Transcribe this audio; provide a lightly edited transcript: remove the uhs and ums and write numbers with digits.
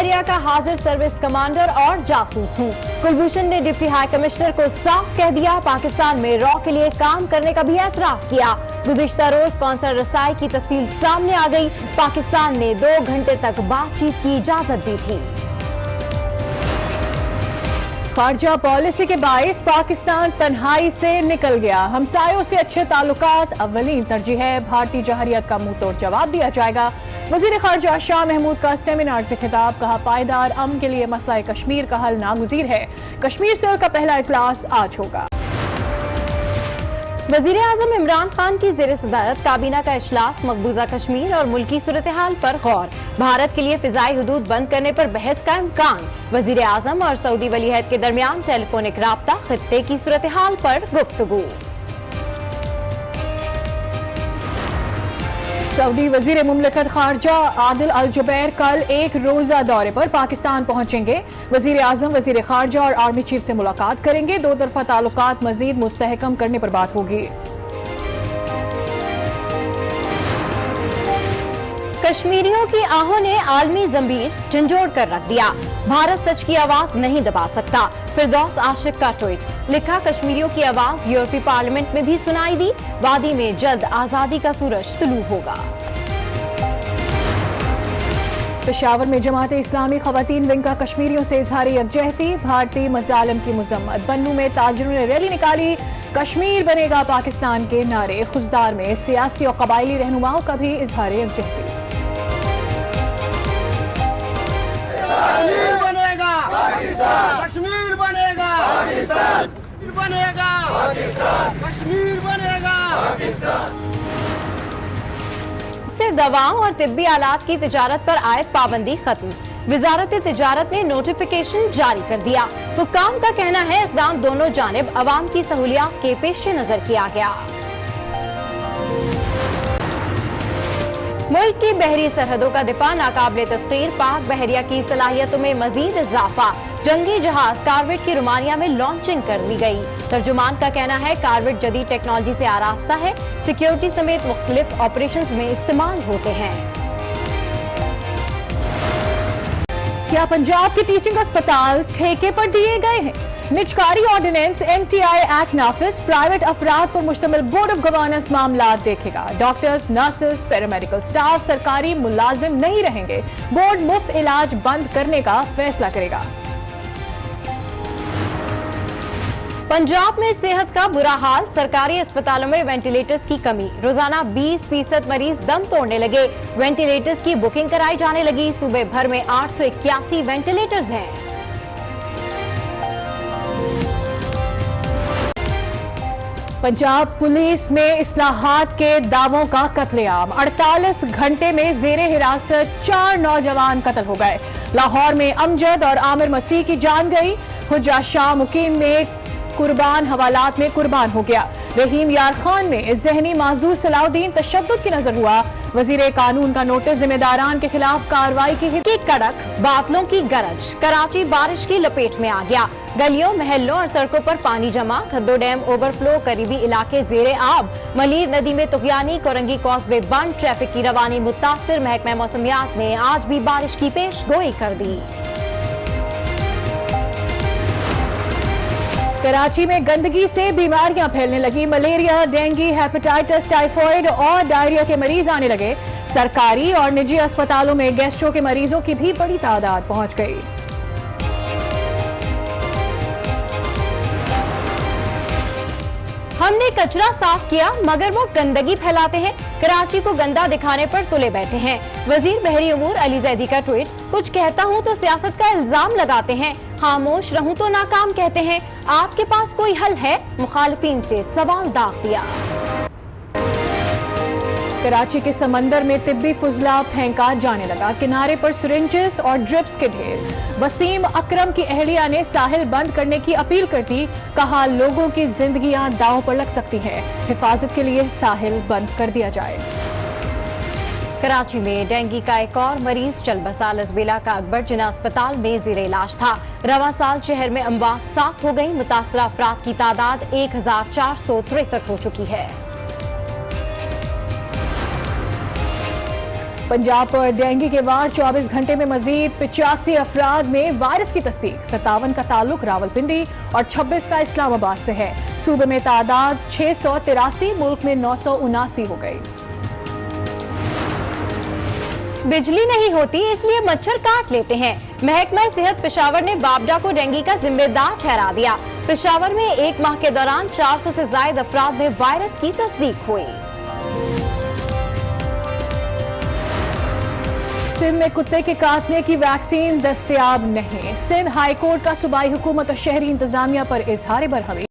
बहरिया का हाजिर service commander और जासूस हूँ। कुलभूषण ने डिप्टी हाई कमिश्नर को साफ कह दिया, पाकिस्तान में रॉ के लिए काम करने का भी एतराफ किया। गुज़िश्ता रोज कौंसल रसाई की तफसील सामने आ गई। पाकिस्तान ने 2 घंटे तक बातचीत की इजाजत दी थी। खारजा पॉलिसी के बाइस पाकिस्तान तन्हाई से निकल गया। हमसायों से अच्छे ताल्लुकात अव्वलीन तरजीह है। भारतीय जहरियत का मुंह तोड़ जवाब दिया जाएगा। वजीर खारजा शाह महमूद का सेमिनार से खिताब, कहा पायदार अमन के लिए मसला कश्मीर का हल नागुज़ीर है। कश्मीर सेल का पहला इजलास आज होगा। वजीर आजम इमरान खान की ज़ेर सदारत काबीना का इजलास, मकबूजा कश्मीर और मुल्की सूरत हाल पर गौर। भारत के लिए फिजाई हुदूद बंद करने पर बहस का इम्कान। वजीर आजम और सऊदी वलीअहद के दरमियान टेलीफोनिक राब्ता, खित्ते की सूरत हाल पर गुफ्तगू। सऊदी वजीर मुमलिकत खारजा आदिल अल जुबैर कल एक रोजा दौरे पर पाकिस्तान पहुंचेंगे। वजीर आजम, वजीर खारजा और आर्मी चीफ से मुलाकात करेंगे। 2 तरफा ताल्लुकात मजीद मुस्तहकम करने पर बात होगी। कश्मीरियों की आहों ने आलमी जमीर झंझोड़ कर रख दिया। भारत सच की आवाज नहीं दबा सकता। फिरदौस आशिक का ट्वीट, लिखा कश्मीरियों की आवाज यूरोपीय पार्लियामेंट में भी सुनाई दी। वादी में जल्द आजादी का सूरज तुलू होगा। पेशावर में जमात इस्लामी खवातीन विंग का कश्मीरियों से इजहार यकजहती, भारतीय मजालिम की मजम्मत। बन्नू में ताजिरों ने रैली निकाली, कश्मीर बनेगा पाकिस्तान के नारे। खुजदार में सियासी और कबायली रहनुमाओं का भी इजहार यकजहती। कश्मीर बनेगा पाकिस्तान, कश्मीर बनेगा पाकिस्तान, बनेगा पाकिस्तान, कश्मीर बनेगा पाकिस्तान। से दवाओं और तिब्बी आलात की तिजारत पर आयत पाबंदी खत्म। वजारत तिजारत ने नोटिफिकेशन जारी कर दिया। हुक्काम का कहना है इक़दाम दोनों जानिब अवाम की सहूलियात के पेश नजर किया गया। मुल्क की बहरी सरहदों का दिफा नाकाबिले तस्खीर, पाक बहरिया की सलाहियतों में मजीद इजाफा। जंगी जहाज कारवेट की रोमानिया में लॉन्चिंग कर दी गई। तर्जुमान का कहना है कारवेट जदीद टेक्नोलॉजी से आरास्ता है, सिक्योरिटी समेत मुख्तलिफ ऑपरेशंस में इस्तेमाल होते हैं। क्या पंजाब के टीचिंग अस्पताल ठेके पर दिए गए हैं? निजकारी ऑर्डिनेंस MTI एक्ट नाफिज, प्राइवेट अफराद पर मुश्तमिल बोर्ड ऑफ गवर्नेंस मामला देखेगा। डॉक्टर्स, नर्सेस, पैरामेडिकल स्टाफ सरकारी मुलाजिम नहीं रहेंगे। बोर्ड मुफ्त इलाज बंद करने का फैसला करेगा। पंजाब में सेहत का बुरा हाल, सरकारी अस्पतालों में वेंटिलेटर्स की कमी। रोजाना 20% मरीज दम तोड़ने लगे। वेंटिलेटर्स की बुकिंग कराई जाने लगी। सूबे भर में 881 वेंटिलेटर्स हैं। पंजाब पुलिस में इस्लाहात के दावों का कत्लेआम। 48 घंटे में जेरे हिरासत 4 नौजवान कत्ल हो गए। लाहौर में अमजद और आमिर मसीह की जान गई। हुज्जा शाह मुकीम में कुर्बान हवालात में कुर्बान हो गया। रहीम यार खान में जहनी माजूर सलाउद्दीन तशद्दुद की नजर हुआ। वजीर कानून का नोटिस, जिम्मेदारान के खिलाफ कार्रवाई की कड़क, बादलों की गरज। कराची बारिश की लपेट में आ गया। गलियों, महल्लों और सड़कों पर पानी जमा। खद्दो डैम ओवरफ्लो, करीबी इलाके जेरे आब। मलीर नदी में तुगयानी, कोरंगी कॉजवे बंद। ट्रैफिक की रवानी मुतासिर। महकमा मौसमियात ने आज भी बारिश की पेश गोई कर दी। कराची में गंदगी से बीमारियां फैलने लगी। मलेरिया, डेंगू, हेपेटाइटिस, टाइफॉइड और डायरिया के मरीज आने लगे। सरकारी और निजी अस्पतालों में गैस्ट्रो के मरीजों की भी बड़ी तादाद पहुंच गई। हमने कचरा साफ किया मगर वो गंदगी फैलाते हैं। कराची को गंदा दिखाने पर तुले बैठे हैं। वजीर बहरी उमूर अली जैदी का ट्वीट, कुछ कहता हूँ तो सियासत का इल्जाम लगाते हैं, खामोश रहूं तो नाकाम कहते हैं। आपके पास कोई हल है? मुखालिफिन से सवाल दाग दिया। कराची के समंदर में तिब्बी फुजला फेंका जाने लगा। किनारे पर सिरिंजेस और ड्रिप्स के ढेर। वसीम अकरम की अहलिया ने साहिल बंद करने की अपील कर दी। कहा लोगों की जिंदगियां दांव पर लग सकती हैं, हिफाजत के लिए साहिल बंद कर दिया जाए। कराची में डेंगू का एक और मरीज चल बसा। लजबेला का अकबर जिना अस्पताल में ज़ेरे इलाज था। रवा साल शहर में अमवात 7 हो गई। मुतासरा अफराद की तादाद 1463 हो चुकी है। पंजाब पर डेंगू के वार 24 घंटे में मजीद 85 अफराद में वायरस की तस्दीक। 57 का ताल्लुक रावलपिंडी और 26 का इस्लामाबाद से है। सूबे में तादाद 683, मुल्क में 979 हो गई। बिजली नहीं होती इसलिए मच्छर काट लेते हैं। महकमा सेहत पेशावर ने बाबडा को डेंगू का जिम्मेदार ठहरा दिया। पेशावर में एक माह के दौरान 400 से ज्यादा अफराद में वायरस की तस्दीक हुई। सिंध में कुत्ते के काटने की वैक्सीन दस्तयाब नहीं। सिंध हाईकोर्ट का सूबाई हुकूमत और शहरी इंतजामिया पर इजहार बरहमी।